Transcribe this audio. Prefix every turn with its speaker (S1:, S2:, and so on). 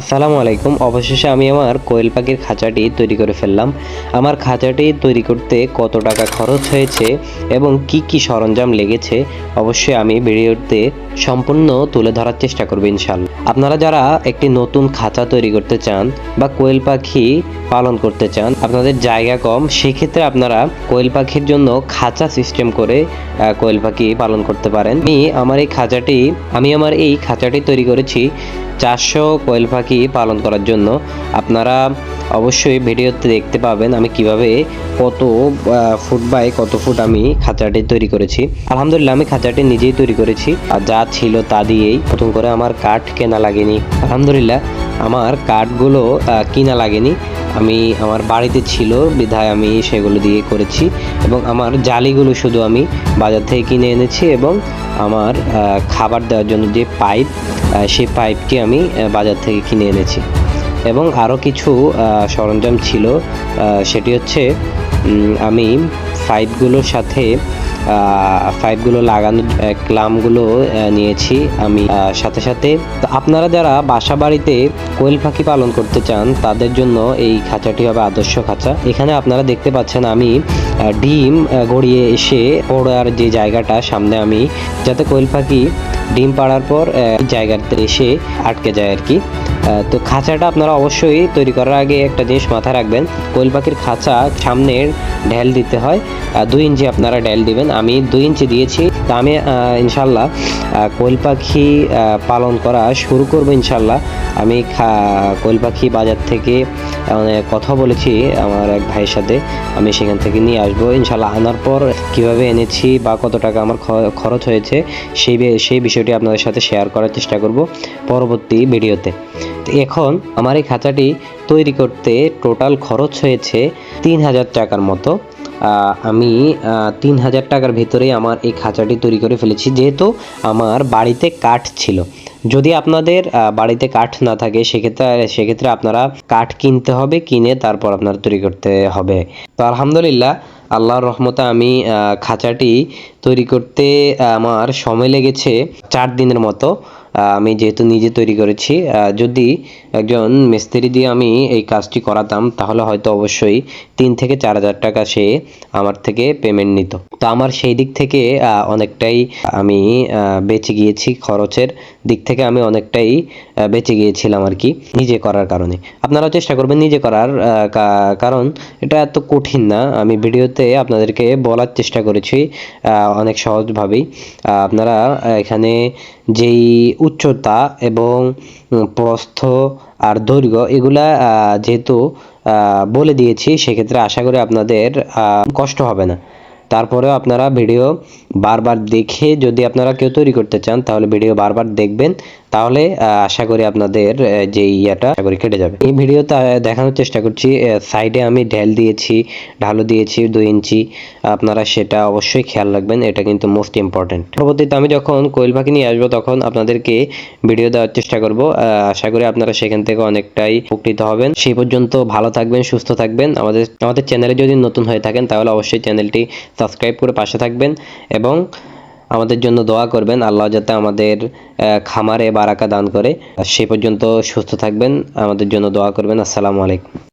S1: আসসালামু আলাইকুম। অবশেষে আমি আমার কোয়েল পাখির খাঁচাটি তৈরি করে ফেললাম। আমার খাঁচাটি তৈরি করতে কত টাকা খরচ হয়েছে এবং কি কি সরঞ্জাম লেগেছে অবশ্যই আমি ভিডিওতে সম্পূর্ণ তুলে ধরার চেষ্টা করব ইনশাআল্লাহ। আপনারা যারা একটি নতুন খাঁচা তৈরি করতে চান বা কোয়েল পাখি পালন করতে চান, আপনাদের জায়গা কম, সেক্ষেত্রে আপনারা কোয়েল পাখির জন্য খাঁচা সিস্টেম করে কোয়েল পাখি পালন করতে পারেন। আমি আমার এই খাঁচাটি তৈরি করেছি 400 কোয়েল পাখি পালন করার জন্য। আপনারা অবশ্যই ভিডিওতে দেখতে পাবেন আমি কিভাবে কত ফুট বাই কত ফুট আমি খাঁচাটি তৈরি করেছি। আলহামদুলিল্লাহ আমি খাঁচাটি নিজেই তৈরি করেছি, আর যা ছিল তা দিয়েই। প্রথম করে আমার কাঠ কেনা লাগেনি, আলহামদুলিল্লাহ আমার কাঠগুলো কিনা লাগেনি, আমি আমার বাড়িতে ছিল বিধায় আমি সেগুলো দিয়ে করেছি। এবং আমার জালিগুলো শুধু আমি বাজার থেকে কিনে এনেছি এবং আমার খাবার দেওয়ার জন্য যে পাইপ, সেই পাইপটি আমি বাজার থেকে কিনে এনেছি। এবং আরও কিছু সরঞ্জাম ছিল, সেটি হচ্ছে আমি পাইপগুলো লাগানো ক্লামগুলো নিয়েছি আমি সাথে সাথে। তো আপনারা যারা বাসা বাড়িতে কোয়েল পাখি পালন করতে চান তাদের জন্য এই খাঁচাটি হবে আদর্শ খাঁচা। এখানে আপনারা দেখতে পাচ্ছেন আমি ডিম গড়িয়ে এসে পড়ার যে জায়গাটা সামনে, আমি যাতে কোয়েল পাখি ডিম পাড়ার পর জায়গাতে এসে আটকে যায় আর কি। তো খাঁচাটা আপনারা অবশ্যই তৈরি করার আগে একটা জিনিস মাথায় রাখবেন, কোয়েল পাখির খাঁচা সামনের ঢেল দিতে হয় 2 ইঞ্চি আপনারা ঢেল দিবেন। আমি 2 ইঞ্চি দিয়েছি। তা আমি ইনশাল্লাহ কোয়েল পাখি পালন করা শুরু করব ইনশাল্লাহ। আমি কোয়েল পাখি বাজার থেকে কথা বলেছি আমার এক ভাইয়ের সাথে, আমি সেখান থেকে নিয়ে আসবো ইনশাল্লাহ। আনার পর কিভাবে এনেছি বা কত টাকা আমার খরচ হয়েছে সেই বিষয়টি আপনাদের সাথে শেয়ার করার চেষ্টা করব পরবর্তী ভিডিওতে। এখন আমার এই খাঁচাটি তৈরি করতে টোটাল খরচ হয়েছে 3000 টাকার মতো। আমি 3000 টাকার ভিতরেই আমার এই খাঁচাটি তৈরি করে ফেলেছি, যেহেতু আমার বাড়িতে কাঠ ছিল। যদি আপনাদের বাড়িতে কাঠ না থাকে সেক্ষেত্রে আপনারা কাঠ কিনতে হবে, কিনে তারপর আপনার তৈরি করতে হবে। তো আলহামদুলিল্লাহ আল্লাহর রহমতে আমি খাঁচাটি তৈরি করতে আমার সময় লেগেছে 4 দিনের মতো। আমি যেহেতু নিজে তৈরি করেছি, যদি একজন মিস্ত্রি দিয়ে আমি এই কাজটি করাতাম তাহলে হয়তো অবশ্যই 3 থেকে 4000 টাকা সে আমার থেকে পেমেন্ট নিত। তো আমার সেই দিক থেকে অনেকটাই আমি বেঁচে গিয়েছি, খরচের দিক থেকে আমি অনেকটাই বেঁচে গিয়েছিলাম আর কি নিজে করার কারণে। আপনারা চেষ্টা করবেন নিজে করার, কারণ এটা এত কঠিন না। আমি ভিডিওতে আপনাদেরকে বলার চেষ্টা করেছি অনেক সহজভাবেই। আপনারা এখানে যেই উচ্চতা এবং প্রস্থ আর দৈর্ঘ্য এগুলা যেহেতু বলে দিয়েছি, সেক্ষেত্রে আশা করি আপনাদের কষ্ট হবে না। তারপরেও আপনারা ভিডিও বারবার দেখে, যদি আপনারা কেউ তৈরি করতে চান তাহলে ভিডিও বারবার দেখবেন, তাহলে আশা করি আপনাদের যে আশা করি কেটে যাবে। এই ভিডিওতে দেখানোর চেষ্টা করছি সাইডে আমি ঢালু দিয়েছি 2 ইঞ্চি। আপনারা সেটা অবশ্যই খেয়াল রাখবেন, এটা কিন্তু মোস্ট ইম্পর্টেন্ট। পরবর্তীতে আমি যখন কোয়েল পাখি নিয়ে আসবো তখন আপনাদেরকে ভিডিও দেওয়ার চেষ্টা করব। আশা করি আপনারা সেখান থেকে অনেকটাই উপকৃত হবেন। সেই পর্যন্ত ভালো থাকবেন, সুস্থ থাকবেন। আমাদের চ্যানেলে যদি নতুন হয়ে থাকেন তাহলে অবশ্যই চ্যানেলটি সাবস্ক্রাইব করে পাশে থাকবেন এবং আমাদের জন্য দোয়া করবেন, আল্লাহ যাতে আমাদের খামারে বারাকা দান করে। সেই পর্যন্ত সুস্থ থাকবেন, আমাদের জন্য দোয়া করবেন। আসসালামু আলাইকুম।